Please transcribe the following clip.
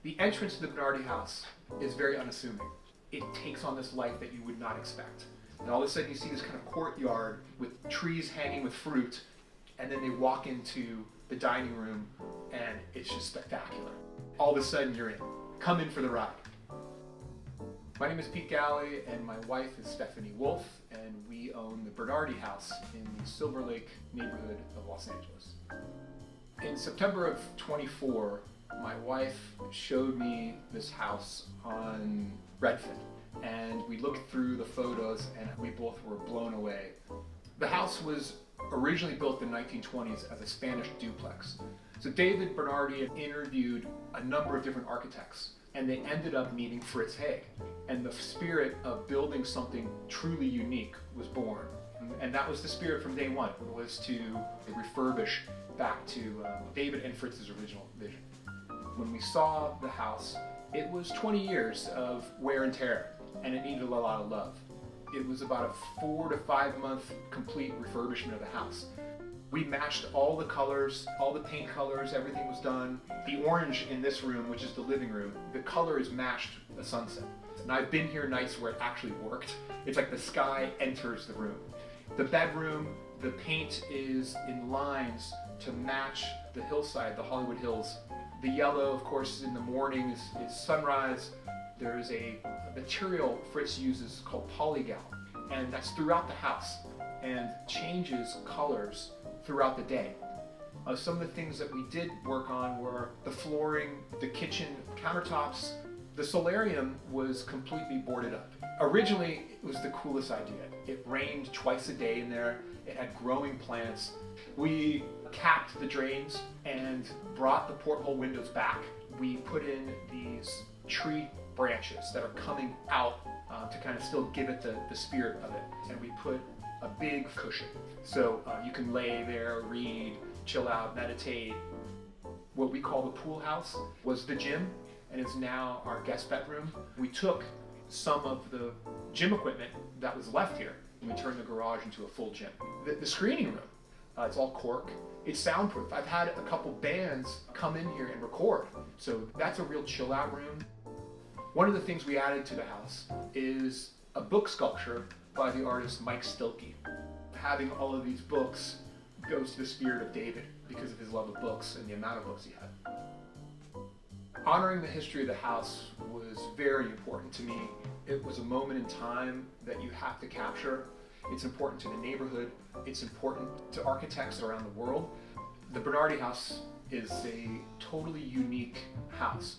The entrance to the Bernardi house is very unassuming. It takes on this life that you would not expect. And all of a sudden you see this kind of courtyard with trees hanging with fruit, and then they walk into the dining room and it's just spectacular. All of a sudden you're in. Come in for the ride. My name is Pete Galley and my wife is Stephanie Wolf, and we own the Bernardi house in the Silver Lake neighborhood of Los Angeles. In September of 24, my wife showed me this house on Redfin, and we looked through the photos and we both were blown away. The house was originally built in the 1920s as a Spanish duplex. So David Bernardi interviewed a number of different architects, and they ended up meeting Fritz Haeg. And the spirit of building something truly unique was born. And that was the spirit from day one, was to refurbish back to David and Fritz's original vision. When we saw the house, it was 20 years of wear and tear, and it needed a lot of love. It was about a 4 to 5 month complete refurbishment of the house. We matched all the colors, all the paint colors, everything was done. The orange in this room, which is the living room, the color is matched the sunset. And I've been here nights where it actually worked. It's like the sky enters the room. The bedroom, the paint is in lines to match the hillside, the Hollywood Hills. The yellow, of course, in the morning is sunrise. There is a material Fritz uses called polygal, and that's throughout the house and changes colors throughout the day. Some of the things that we did work on were the flooring, the kitchen countertops. The solarium was completely boarded up. Originally, it was the coolest idea. It rained twice a day in there. It had growing plants. We capped the drains and brought the porthole windows back. We put in these tree branches that are coming out to kind of still give it the spirit of it. And we put a big cushion. So you can lay there, read, chill out, meditate. What we call the pool house was the gym, and is now our guest bedroom. We took some of the gym equipment that was left here, and we turned the garage into a full gym. The screening room, it's all cork. It's soundproof. I've had a couple bands come in here and record, so that's a real chill out room. One of the things we added to the house is a book sculpture by the artist Mike Stilkey. Having all of these books goes to the spirit of David because of his love of books and the amount of books he had. Honoring the history of the house was very important to me. It was a moment in time that you have to capture. It's important to the neighborhood. It's important to architects around the world. The Bernardi house is a totally unique house.